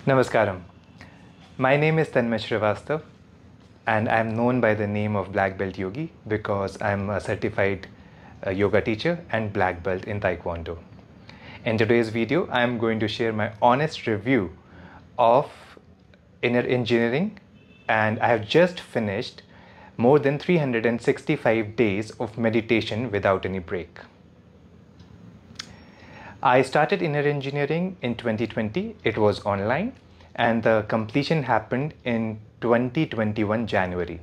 Namaskaram. My name is Tanmay Srivastav and I am known by the name of Black Belt Yogi because I am a certified yoga teacher and black belt in Taekwondo. In today's video, I am going to share my honest review of Inner Engineering, and I have just finished more than 365 days of meditation without any break. I started Inner Engineering in 2020. It was online and the completion happened in 2021 January.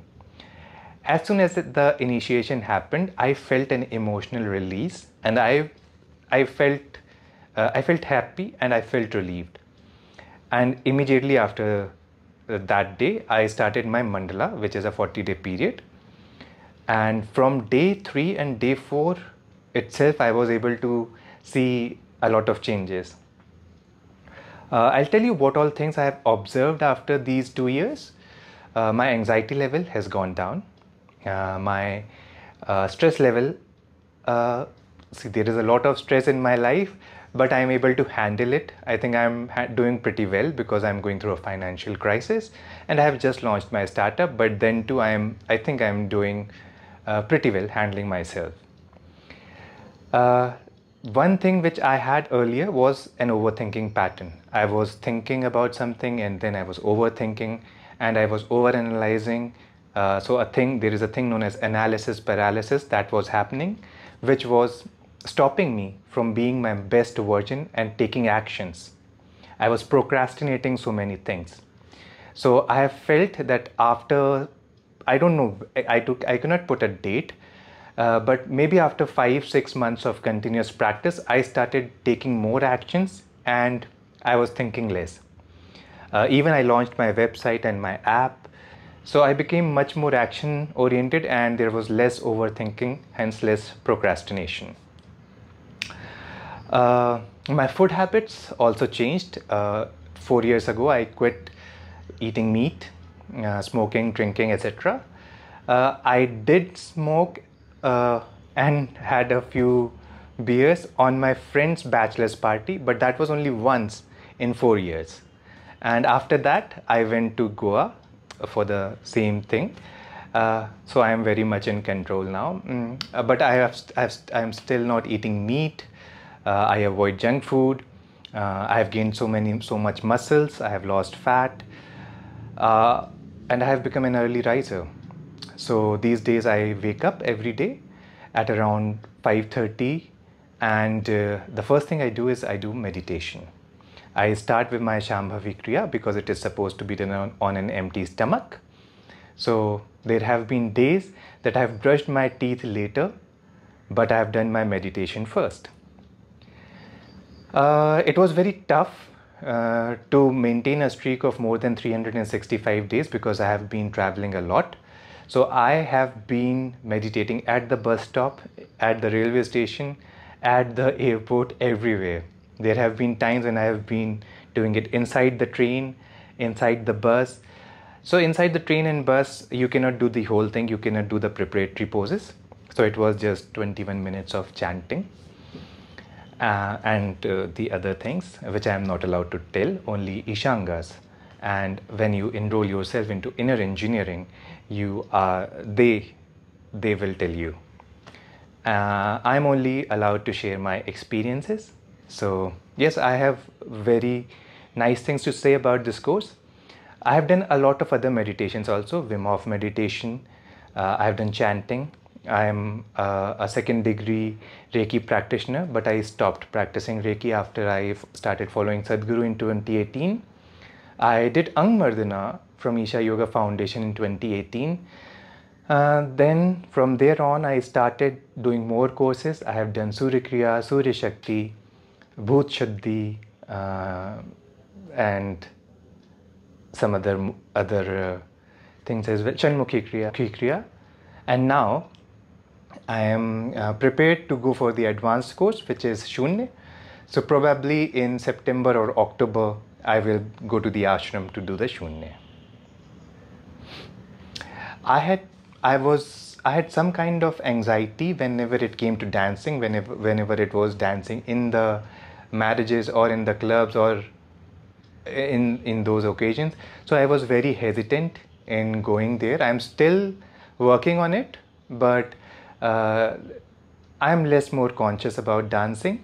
As soon as the initiation happened, I felt an emotional release and I felt happy and I felt relieved. And immediately after that day, I started my mandala, which is a 40-day period. And from day 3 and day 4 itself, I was able to see a lot of changes. I'll tell you what all things I have observed after these 2 years. My anxiety level has gone down. My stress level, there is a lot of stress in my life, but I'm able to handle it. I think I'm doing pretty well because I'm going through a financial crisis and I have just launched my startup, but then too I think I'm doing pretty well handling myself. One thing which I had earlier was an overthinking pattern. I was thinking about something and then I was overthinking and I was overanalyzing. There is a thing known as analysis paralysis that was happening, which was stopping me from being my best version and taking actions. I was procrastinating so many things. So I have felt that after, I don't know, I cannot put a date, but maybe after 5-6 months of continuous practice, I started taking more actions and I was thinking less. Even I launched my website and my app. So I became much more action oriented and there was less overthinking, hence less procrastination. My food habits also changed. 4 years ago, I quit eating meat, smoking, drinking, etc. I did smoke and had a few beers on my friend's bachelor's party, but that was only once in 4 years. And after that, I went to Goa for the same thing. So I am very much in control now. But I am still not eating meat. I avoid junk food. I have gained so much muscles. I have lost fat, and I have become an early riser. So these days I wake up every day at around 5:30, and the first thing I do is I do meditation. I start with my Shambhavi Kriya because it is supposed to be done on an empty stomach. So there have been days that I have brushed my teeth later, but I have done my meditation first. It was very tough to maintain a streak of more than 365 days because I have been traveling a lot. So I have been meditating at the bus stop, at the railway station, at the airport, everywhere. There have been times when I have been doing it inside the train, inside the bus. So inside the train and bus, you cannot do the whole thing. You cannot do the preparatory poses. So it was just 21 minutes of chanting. And the other things, which I am not allowed to tell, only Ishangas. And when you enroll yourself into Inner Engineering, they will tell you. I'm only allowed to share my experiences. So yes, I have very nice things to say about this course. I have done a lot of other meditations also, Wim Hof meditation. I have done chanting. I am a second degree Reiki practitioner, but I stopped practicing Reiki after I started following Sadhguru in 2018. I did Ang Mardana from Isha Yoga Foundation in 2018. Then from there on, I started doing more courses. I have done Surya Kriya, Surya Shakti, Bhoot Shuddhi, and some other things as well, Chanmukhi Kriya. And now I am prepared to go for the advanced course, which is Shunya. So probably in September or October, I will go to the ashram to do the Shunya. I had some kind of anxiety whenever it came to dancing, whenever it was dancing in the marriages or in the clubs or in those occasions. So I was very hesitant in going there. I'm still working on it, but I'm less more conscious about dancing.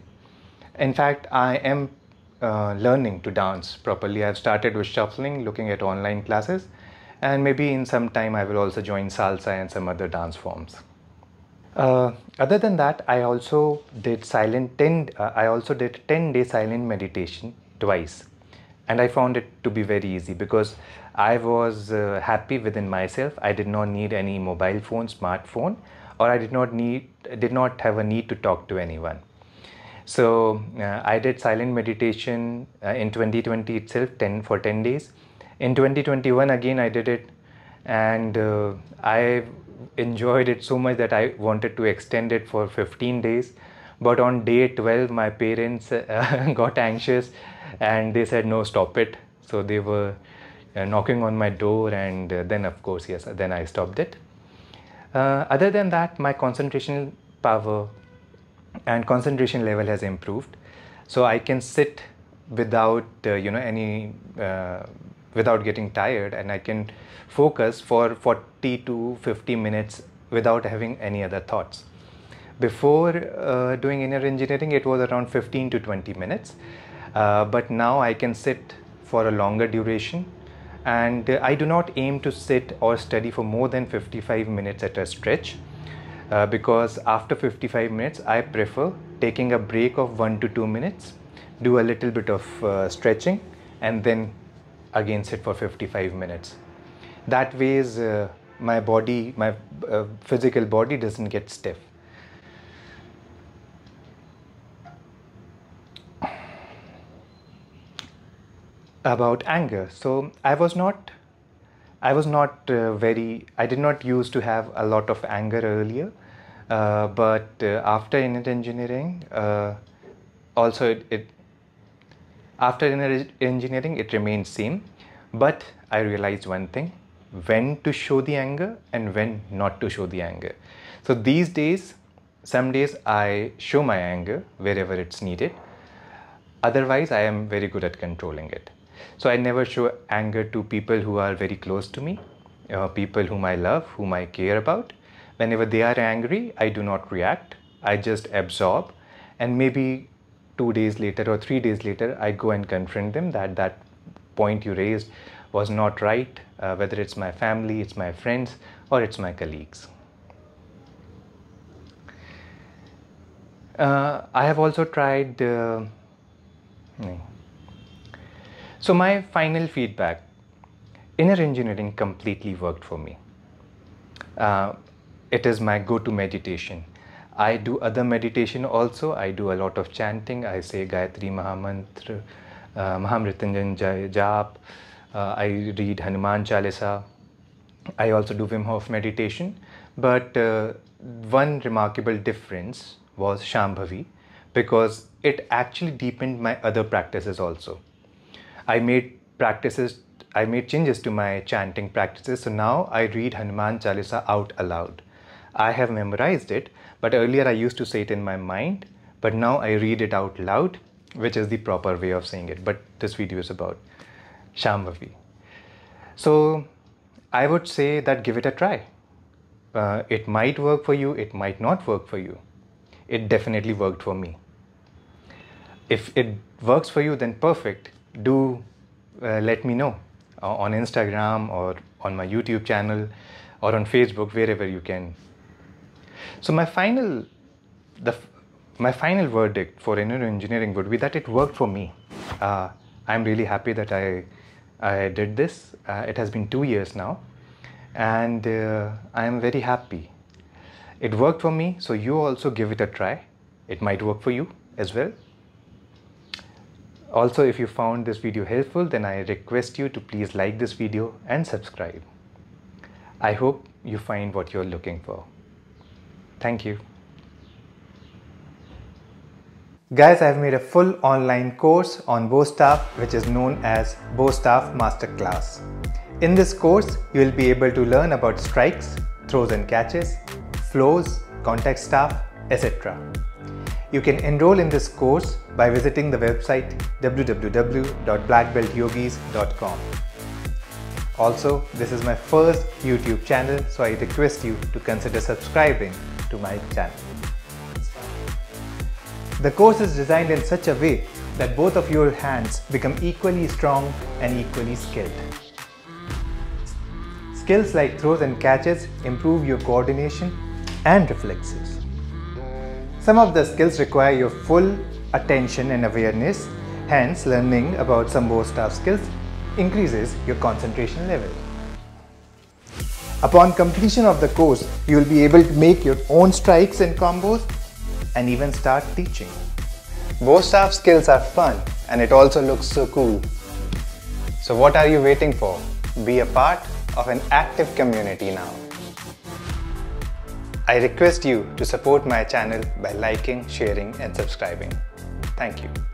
In fact, I am learning to dance properly. I've started with shuffling, looking at online classes, and maybe in some time I will also join salsa and some other dance forms. Other than that, I also did 10-day silent meditation twice, and I found it to be very easy because I was happy within myself. I did not need any mobile phone, smartphone, or I did not have a need to talk to anyone. So I did silent meditation in 2020 itself, for 10 days. In 2021 again I did it, and I enjoyed it so much that I wanted to extend it for 15 days. But on day 12 my parents got anxious and they said no, stop it. So they were knocking on my door, and then of course, yes, then I stopped it. Other than that, my concentration power and concentration level has improved, so I can sit without without getting tired, and I can focus for 40 to 50 minutes without having any other thoughts. Before doing inner engineering, it was around 15 to 20 minutes, but now I can sit for a longer duration, and I do not aim to sit or study for more than 55 minutes at a stretch, because after 55 minutes I prefer taking a break of 1 to 2 minutes, do a little bit of stretching, and then again sit for 55 minutes. That ways my physical body doesn't get stiff. About anger, so I did not used to have a lot of anger earlier, but after inner engineering, after inner engineering it remains same, but I realized one thing: when to show the anger and when not to show the anger. So these days, some days I show my anger wherever it's needed. Otherwise, I am very good at controlling it. So I never show anger to people who are very close to me, people whom I love, whom I care about. Whenever they are angry, I do not react. I just absorb, and maybe 2 days later or 3 days later, I go and confront them that point you raised was not right, whether it's my family, it's my friends, or it's my colleagues. I have also tried so my final feedback: inner engineering completely worked for me. It is my go-to meditation. I do other meditation also. I do a lot of chanting. I say Gayatri Mahamantra, Mahamrityunjay Jap. I read Hanuman Chalisa. I also do Wim Hof meditation. But one remarkable difference was Shambhavi, because it actually deepened my other practices also. I made changes to my chanting practices. So now I read Hanuman Chalisa out aloud. I have memorized it, but earlier I used to say it in my mind, but now I read it out loud, which is the proper way of saying it. But this video is about Shambhavi. So I would say that give it a try. It might work for you, it might not work for you. It definitely worked for me. If it works for you, then perfect. Do let me know on Instagram or on my YouTube channel or on Facebook, wherever you can. So my final verdict for inner engineering would be that it worked for me. I'm really happy that I did this. It has been 2 years now, and I am very happy. It worked for me, so you also give it a try. It might work for you as well. Also, if you found this video helpful, then I request you to please like this video and subscribe. I hope you find what you're looking for. Thank you. Guys, I've made a full online course on bow staff, which is known as Bow Staff Masterclass. In this course, you will be able to learn about strikes, throws and catches, flows, contact staff, etc. You can enroll in this course by visiting the website www.blackbeltyogis.com. Also, this is my first YouTube channel, so I request you to consider subscribing to my channel. The course is designed in such a way that both of your hands become equally strong and equally skilled. Skills like throws and catches improve your coordination and reflexes. Some of the skills require your full attention and awareness, hence learning about some more staff skills increases your concentration level. Upon completion of the course, you will be able to make your own strikes and combos and even start teaching. Bow staff skills are fun and it also looks so cool. So what are you waiting for? Be a part of an active community now. I request you to support my channel by liking, sharing and subscribing. Thank you.